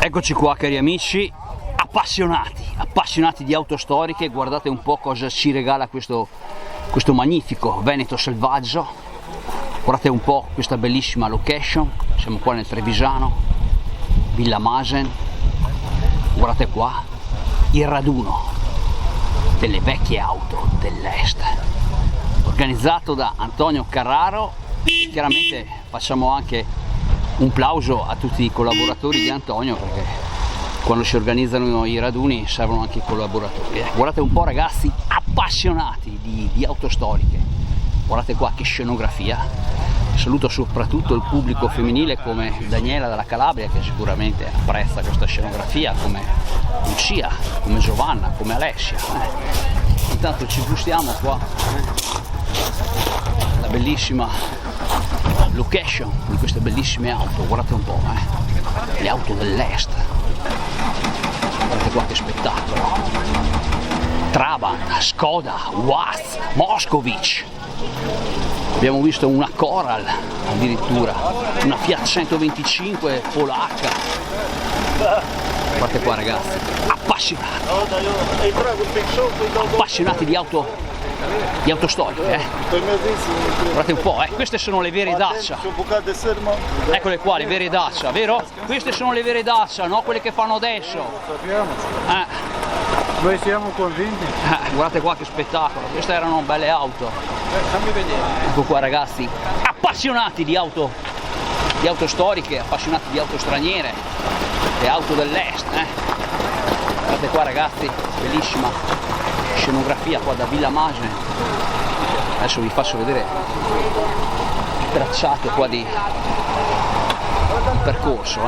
Eccoci qua cari amici, appassionati di auto storiche, guardate un po' cosa ci regala questo magnifico Veneto selvaggio, guardate un po' questa bellissima location, siamo qua nel Trevisano, Villa Masen, guardate qua il raduno delle vecchie auto dell'Est, organizzato da Antonio Carraro. Chiaramente facciamo anche un plauso a tutti i collaboratori di Antonio, perché quando si organizzano i raduni servono anche i collaboratori. Guardate un po' ragazzi, appassionati di auto storiche, guardate qua che scenografia. Saluto soprattutto il pubblico femminile come Daniela dalla Calabria, che sicuramente apprezza questa scenografia, come Lucia, come Giovanna, come Alessia. Intanto ci gustiamo qua la bellissima location di queste bellissime auto, guardate un po', le auto dell'Est, guardate qua che spettacolo, Trabant, Skoda, Waz, Moscovic, abbiamo visto una Coral addirittura, una Fiat 125 polacca, guardate qua ragazzi, appassionati di auto storiche, guardate un po', queste sono le vere Dacia, eccole qua le vere Dacia, vero? Queste sono le vere Dacia, no quelle che fanno adesso. Noi siamo convinti. Guardate qua che spettacolo, queste erano belle auto. Fammi vedere. Ecco qua ragazzi, appassionati di auto storiche, appassionati di auto straniere, le auto dell'Est, guardate qua ragazzi, bellissima scenografia qua da Villa Masen. Adesso vi faccio vedere il tracciato qua di percorso,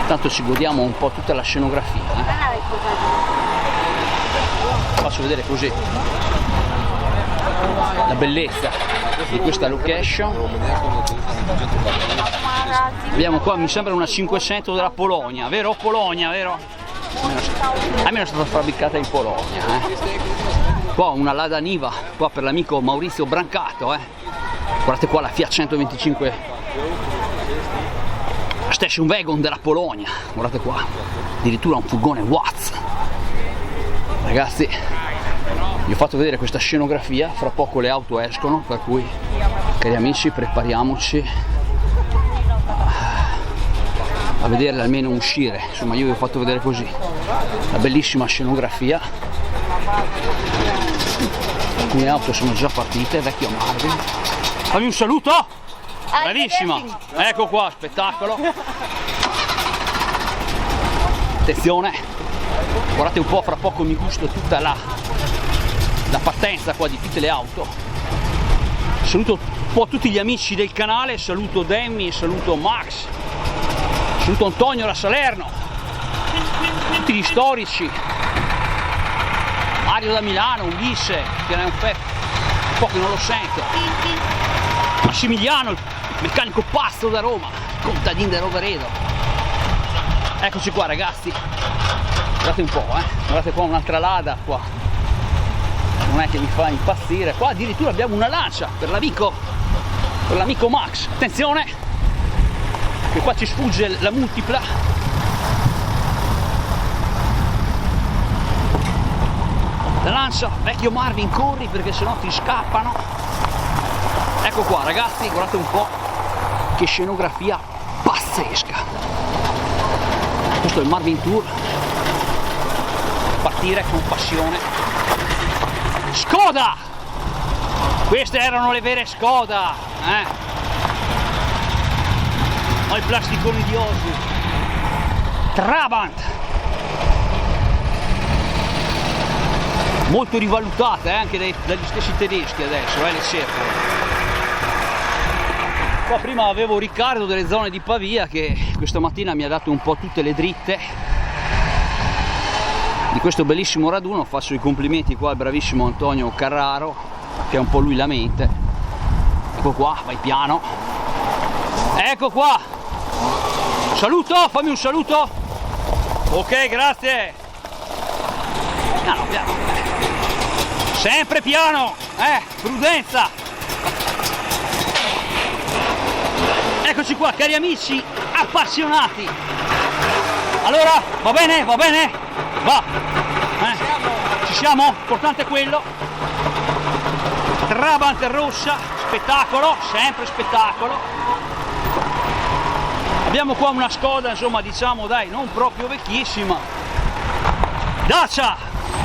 intanto ci godiamo un po' tutta la scenografia, faccio vedere così la bellezza di questa location. Abbiamo qua, mi sembra una 500 della Polonia, vero? Polonia, vero? Almeno è stata fabbricata in Polonia, Qua una Lada Niva, qua per l'amico Maurizio Brancato, guardate qua la Fiat 125 Station Wagon della Polonia, guardate qua, addirittura un furgone Waz. Ragazzi, vi ho fatto vedere questa scenografia, fra poco le auto escono, per cui cari amici prepariamoci a vederle almeno uscire. Insomma, io vi ho fatto vedere così la bellissima scenografia. Alcune auto sono già partite, vecchio Marvin. Fammi un saluto! Bravissima! Ecco qua, spettacolo! Attenzione! Guardate un po', fra poco mi gusto tutta la partenza qua di tutte le auto. Saluto un po' tutti gli amici del canale, saluto Demi, saluto Max, saluto Antonio da Salerno, tutti gli storici, Mario da Milano, Ulisse, che è un po' che non lo sento, Massimiliano, il meccanico pazzo da Roma, contadino da Roveredo. Eccoci qua ragazzi, guardate un po', guardate qua un'altra Lada qua, non è che mi fa impazzire, qua addirittura abbiamo una Lancia per l'amico Max, attenzione! Che qua ci sfugge la multipla. La Lancia, vecchio Marvin, corri perché sennò ti scappano. Ecco qua ragazzi, guardate un po' che scenografia pazzesca. Questo è il Marvin Tour, partire con passione. Skoda! Queste erano le vere Skoda, i plasticoni di oggi. Trabant, molto rivalutate anche dagli stessi tedeschi adesso, le cercano. Qua prima avevo Riccardo delle zone di Pavia che questa mattina mi ha dato un po' tutte le dritte di questo bellissimo raduno. Faccio i complimenti qua al bravissimo Antonio Carraro, che è un po' lui la mente. Ecco qua, vai piano, ecco qua. Saluto, fammi un saluto. Ok, grazie. Piano, piano. Sempre piano, prudenza. Eccoci qua, cari amici appassionati Allora, va bene? Va! Ci siamo? Importante è quello. Trabant rossa, spettacolo, sempre spettacolo. Abbiamo qua una Skoda, insomma, diciamo, dai, non proprio vecchissima. Dacia,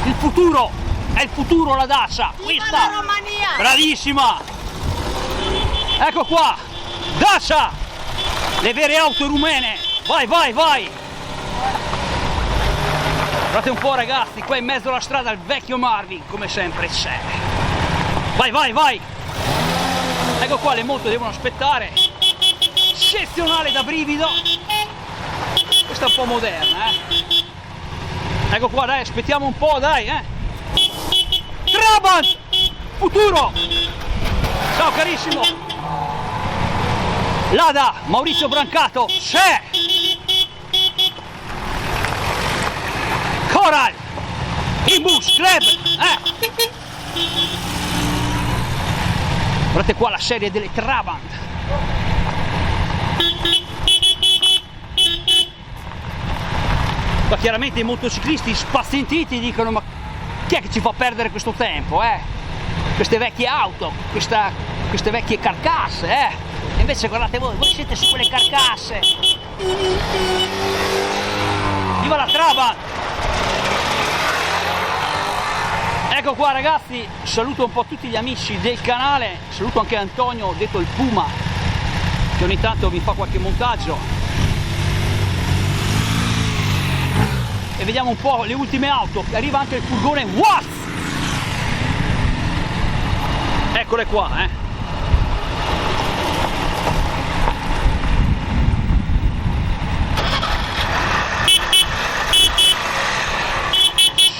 il futuro, è il futuro la Dacia, questa, bravissima. Ecco qua, Dacia, le vere auto rumene, vai. Guardate un po', ragazzi, qua in mezzo alla strada il vecchio Marvin, come sempre c'è. Vai. Ecco qua, le moto devono aspettare. Eccezionale da brivido. Questa è un po' moderna, Ecco qua, dai, aspettiamo un po', dai, Trabant! Futuro! Ciao carissimo! Lada, Maurizio Brancato, c'è! Coral! Imbus Club! Guardate qua la serie delle Trabant! Ma chiaramente i motociclisti spazientiti dicono: ma chi è che ci fa perdere questo tempo, Queste vecchie auto, queste vecchie carcasse, E invece guardate voi siete su quelle carcasse. Viva la Trabant! Ecco qua, ragazzi, saluto un po' tutti gli amici del canale, saluto anche Antonio, detto il Puma, che ogni tanto vi fa qualche montaggio. E vediamo un po' le ultime auto, arriva anche il furgone Watts! Eccole qua,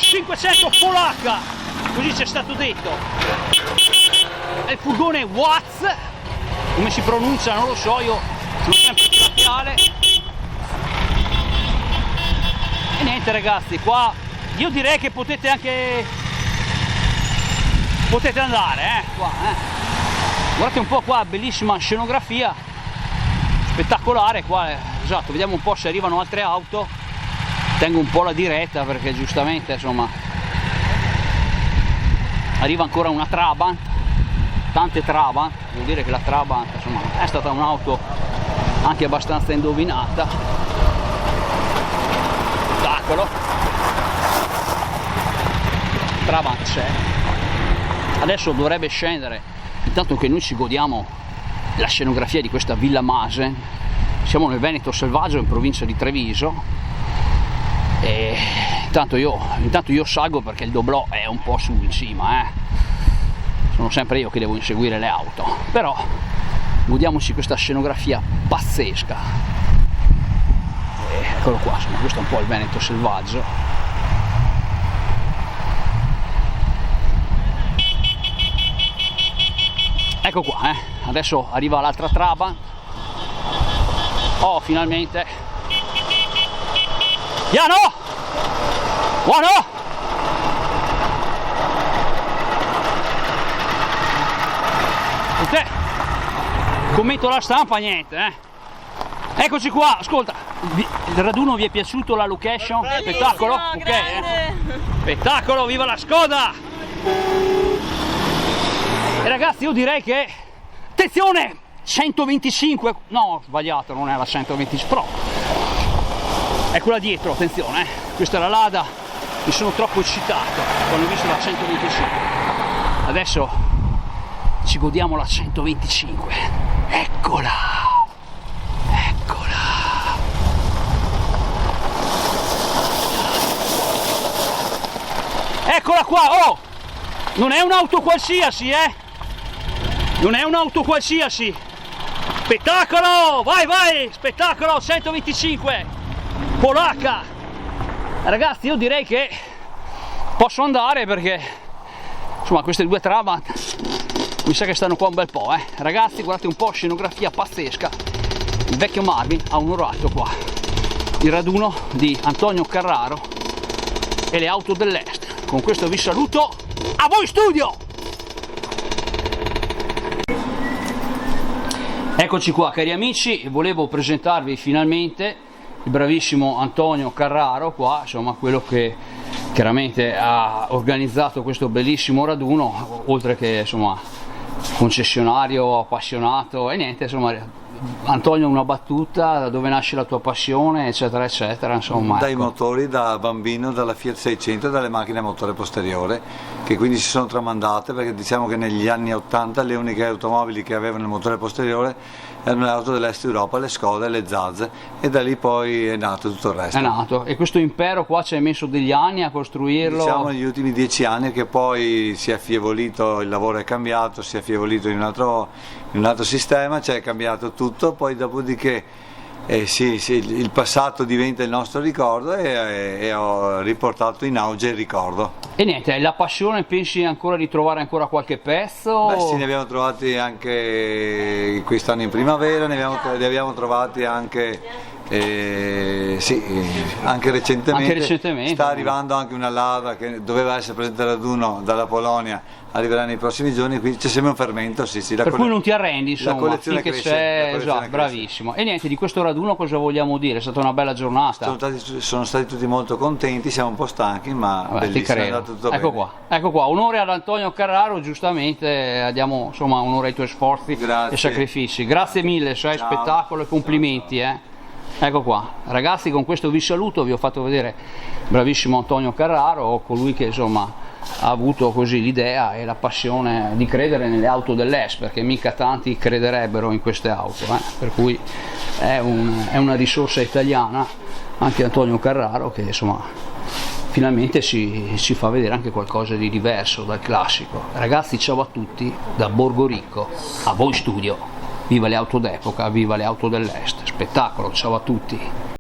500 polacca, così ci è stato detto. È il furgone Watts, come si pronuncia non lo so, io sono sempre laziale. E niente, ragazzi, qua io direi che potete andare, qua, Guardate un po' qua, bellissima scenografia, spettacolare qua, esatto. Vediamo un po' se arrivano altre auto. Tengo un po' la diretta perché giustamente, insomma, arriva ancora una Trabant, tante Trabant, vuol dire che la Trabant, insomma, è stata un'auto anche abbastanza indovinata. Spettacolo. Trabant c'è. Adesso dovrebbe scendere, intanto che noi ci godiamo la scenografia di questa Villa Masen. Siamo nel Veneto selvaggio, in provincia di Treviso. E intanto io salgo perché il doblò è un po' su in cima, Sono sempre io che devo inseguire le auto, però godiamoci questa scenografia pazzesca. E eccolo qua, insomma, questo è un po' il Veneto selvaggio. Ecco qua, adesso arriva l'altra Trabant. Oh, finalmente. Piano! Buono! Ok. Commento la stampa, niente, Eccoci qua, ascolta, il raduno vi è piaciuto, la location? Spettacolo? Ok, Spettacolo, viva la Skoda! E ragazzi, io direi che, attenzione, 125, no, ho sbagliato, non è la 125, però è quella dietro, attenzione, questa è la Lada, mi sono troppo eccitato quando ho visto la 125. Adesso ci godiamo la 125, eccola, eccola qua. Oh, non è un'auto qualsiasi, non è un'auto qualsiasi. Spettacolo, vai, spettacolo, 125, polacca. Ragazzi, io direi che posso andare perché, insomma, queste due Trabant mi sa che stanno qua un bel po', Ragazzi, guardate un po', scenografia pazzesca. Il vecchio Marvin ha onorato qua il raduno di Antonio Carraro e le auto dell'Est. Con questo vi saluto, a voi studio! Eccoci qua, cari amici, volevo presentarvi finalmente il bravissimo Antonio Carraro qua, insomma quello che chiaramente ha organizzato questo bellissimo raduno, oltre che insomma concessionario appassionato e niente, insomma Antonio, una battuta, da dove nasce la tua passione, eccetera eccetera, insomma. Dai ecco. motori da bambino, dalla Fiat 600 e dalle macchine a motore posteriore, che quindi si sono tramandate, perché diciamo che negli anni 80 le uniche automobili che avevano il motore posteriore erano le auto dell'Est Europa, le Skoda e le Zaz, e da lì poi è nato tutto il resto. È nato, e questo impero qua ci hai messo degli anni a costruirlo? Diciamo negli ultimi 10 anni, che poi si è affievolito, il lavoro è cambiato, si è affievolito in un altro sistema, cioè è cambiato tutto, poi dopodiché sì, il passato diventa il nostro ricordo e ho riportato in auge il ricordo. E niente, hai la passione, pensi ancora di trovare ancora qualche pezzo? Beh sì, ne abbiamo trovati anche quest'anno in primavera, ne abbiamo trovati anche, sì, anche recentemente. Anche recentemente. Sta arrivando anche una Lada che doveva essere presente al raduno dalla Polonia, arriverà nei prossimi giorni, quindi c'è sempre un fermento. Sì, per cui non ti arrendi, insomma, finché cresce, c'è, esatto, bravissimo. E niente, di questo raduno cosa vogliamo dire? È stata una bella giornata. Sono stati tutti molto contenti, siamo un po' stanchi, ma bellissimo, è andato tutto ecco bene. Ecco qua, onore ad Antonio Carraro, giustamente diamo insomma onore ai tuoi sforzi Grazie. e sacrifici. Grazie mille, sai, Ciao. spettacolo e complimenti. Ecco qua, ragazzi, con questo vi saluto, vi ho fatto vedere bravissimo Antonio Carraro, colui che insomma ha avuto così l'idea e la passione di credere nelle auto dell'Est, perché mica tanti crederebbero in queste auto, per cui è una risorsa italiana anche Antonio Carraro, che insomma finalmente si fa vedere anche qualcosa di diverso dal classico. Ragazzi, ciao a tutti da Borgo Ricco, a voi studio, viva le auto d'epoca, viva le auto dell'Est, spettacolo, ciao a tutti.